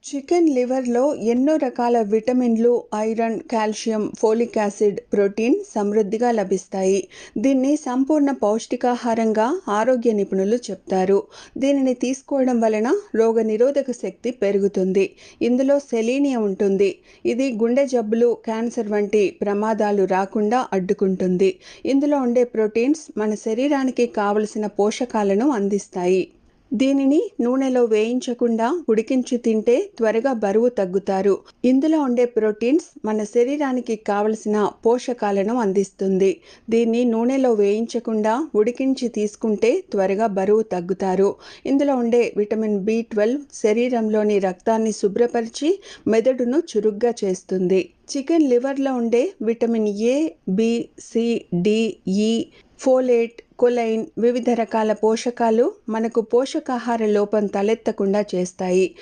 Chicken లివర్లో ఎన్నో రకాల విటమిన్లు, iron, calcium, folic acid, protein సమృద్ధిగా లభిస్తాయి. దీన్ని సంపూర్ణ పౌష్టికాహారంగా ఆరోగ్య నిపుణులు చెప్తారు. దీనిని తీసుకోవడం వలన రోగనిరోధక శక్తి పెరుగుతుంది. ఇందులో సెలీనియం ఉంటుంది. ఇది గుండె జబ్బులు, క్యాన్సర్ వంటి ప్రమాదాలు రాకుండా అడ్డుకుంటుంది. ఇందులో ఉండే ప్రోటీన్స్ మన శరీరానికి కావలసిన పోషకాలను అందిస్తాయి. దీనిని నూనెలో వేయించకుండా ఉడికించి తింటే త్వరగా బరువు తగ్గుతారు. ఇందులో ఉండే ప్రోటీన్స్ మన శరీరానికి కావలసిన పోషకాలను అందిస్తుంది. దీన్ని నూనెలో వేయించకుండా ఉడికించి తీసుకుంటే త్వరగా బరువు తగ్గుతారు. ఇందులో ఉండే విటమిన్ B12 శరీరంలోని రక్తాన్ని శుభ్రపరిచి మెదడును చురుగ్గా చేస్తుంది. చికెన్ లివర్లో ఉండే vitamin A, B, C, D, E, folate, కొలైన్ వివిధ రకాల పోషకాలు మనకు పోషకాహార లోపం తలెత్తకుండా చేస్తాయి.